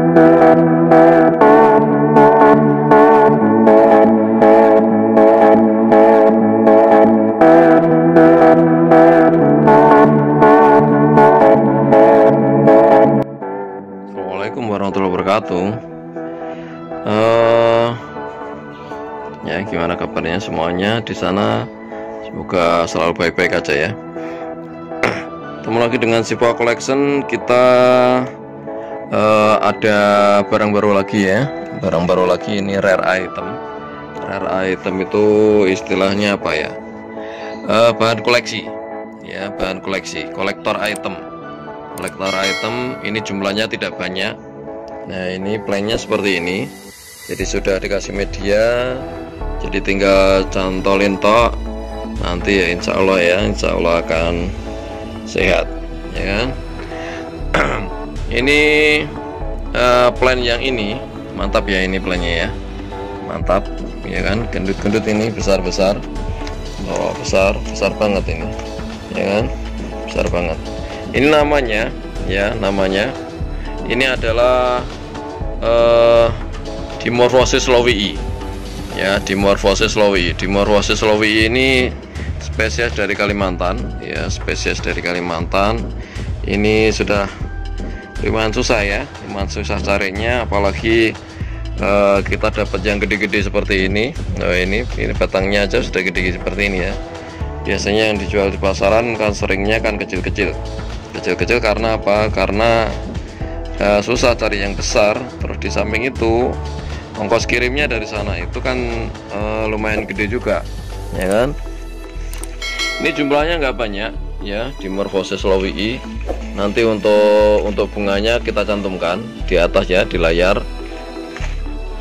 Assalamualaikum warahmatullahi wabarakatuh. Ya, gimana kabarnya semuanya di sana? Semoga selalu baik-baik aja ya. Ketemu lagi dengan Siva Collection. Kita ada barang baru lagi ya. Barang baru lagi, ini rare item. Rare item itu istilahnya apa ya? Bahan koleksi. Ya, bahan koleksi, kolektor item. Kolektor item ini jumlahnya tidak banyak. Nah, ini planknya seperti ini. Jadi sudah dikasih media, jadi tinggal cantolin tok. Nanti ya insya Allah akan sehat ya kan. Ini plan yang ini mantap ya, ini plannya ya mantap ya kan. Gendut-gendut ini besar-besar. Oh, besar banget ini ya kan, besar banget. Ini namanya ya, namanya ini adalah Dimorphosis lowii ya, Dimorphosis lowii. Dimorphosis lowii ini spesies dari Kalimantan ya, spesies dari Kalimantan. Ini sudah lumayan susah ya, lumayan susah carinya, apalagi kita dapat yang gede-gede seperti ini. Nah, ini batangnya aja sudah gede seperti ini ya. Biasanya yang dijual di pasaran kan seringnya kan kecil-kecil karena apa? Karena susah cari yang besar. Terus di samping itu ongkos kirimnya dari sana itu kan lumayan gede juga ya kan. Ini jumlahnya nggak banyak ya, Dimorphosis lowii. Nanti untuk bunganya kita cantumkan di atas ya, di layar.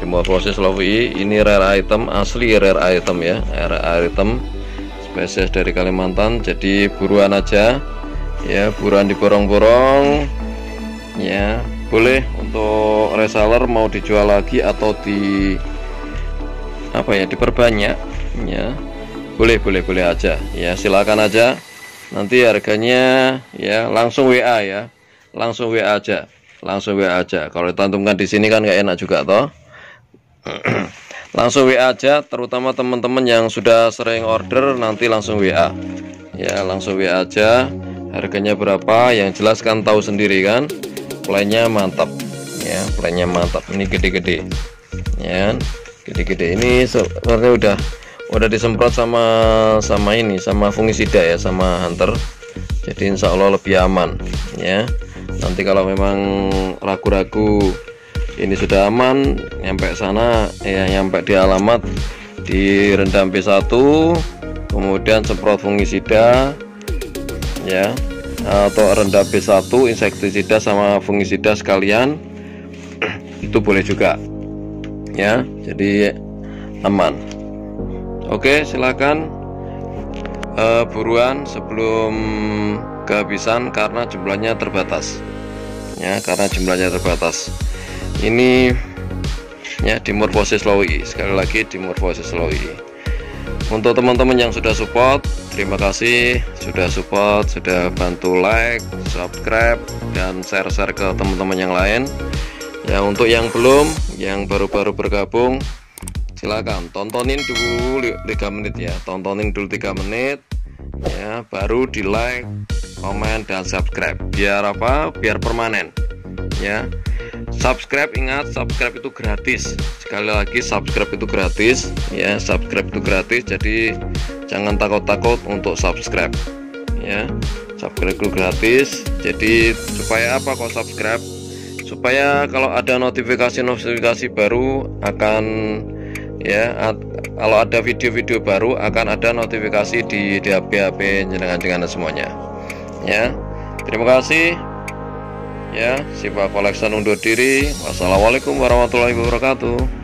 Dimorphosis lowii ini rare item, asli rare item ya, rare item spesies dari Kalimantan. Jadi buruan aja ya, buruan diborong-borong ya. Boleh untuk reseller mau dijual lagi atau diperbanyak ya, boleh aja ya, silakan aja. Nanti harganya ya langsung WA ya, langsung WA aja, kalau ditantumkan di sini kan nggak enak juga toh. Langsung WA aja, terutama teman-teman yang sudah sering order nanti langsung WA ya, langsung WA aja. Harganya berapa yang jelas kan tahu sendiri kan. Plannya mantap ya, plannya mantap. Ini gede-gede ya, gede-gede. Ini sebenarnya udah disemprot sama ini, sama fungisida ya, sama hunter. Jadi insya Allah lebih aman ya. Nanti kalau memang ragu-ragu ini sudah aman, nyampe sana ya, nyampe di alamat, direndam B1, kemudian semprot fungisida ya, atau rendam B1 insektisida sama fungisida sekalian, itu boleh juga ya, jadi aman. Oke, silakan buruan sebelum kehabisan karena jumlahnya terbatas ya, ini ya, Dimorphosis lowii. Sekali lagi Dimorphosis lowii. Untuk teman-teman yang sudah support, terima kasih sudah support, sudah bantu like, subscribe, dan share ke teman-teman yang lain ya. Untuk yang belum, yang baru-baru bergabung, silakan tontonin dulu 3 menit ya, tontonin dulu 3 menit ya, baru di like, komen, dan subscribe. Biar apa? Biar permanen ya. Subscribe, ingat, subscribe itu gratis. Sekali lagi, subscribe itu gratis ya, subscribe itu gratis. Jadi jangan takut-takut untuk subscribe ya, subscribe itu gratis. Jadi supaya apa kok subscribe? Supaya kalau ada notifikasi baru akan ya, kalau ada video-video baru akan ada notifikasi di HP jenengan semuanya ya. Terima kasih ya. Siva Collection undur diri. Wassalamualaikum warahmatullahi wabarakatuh.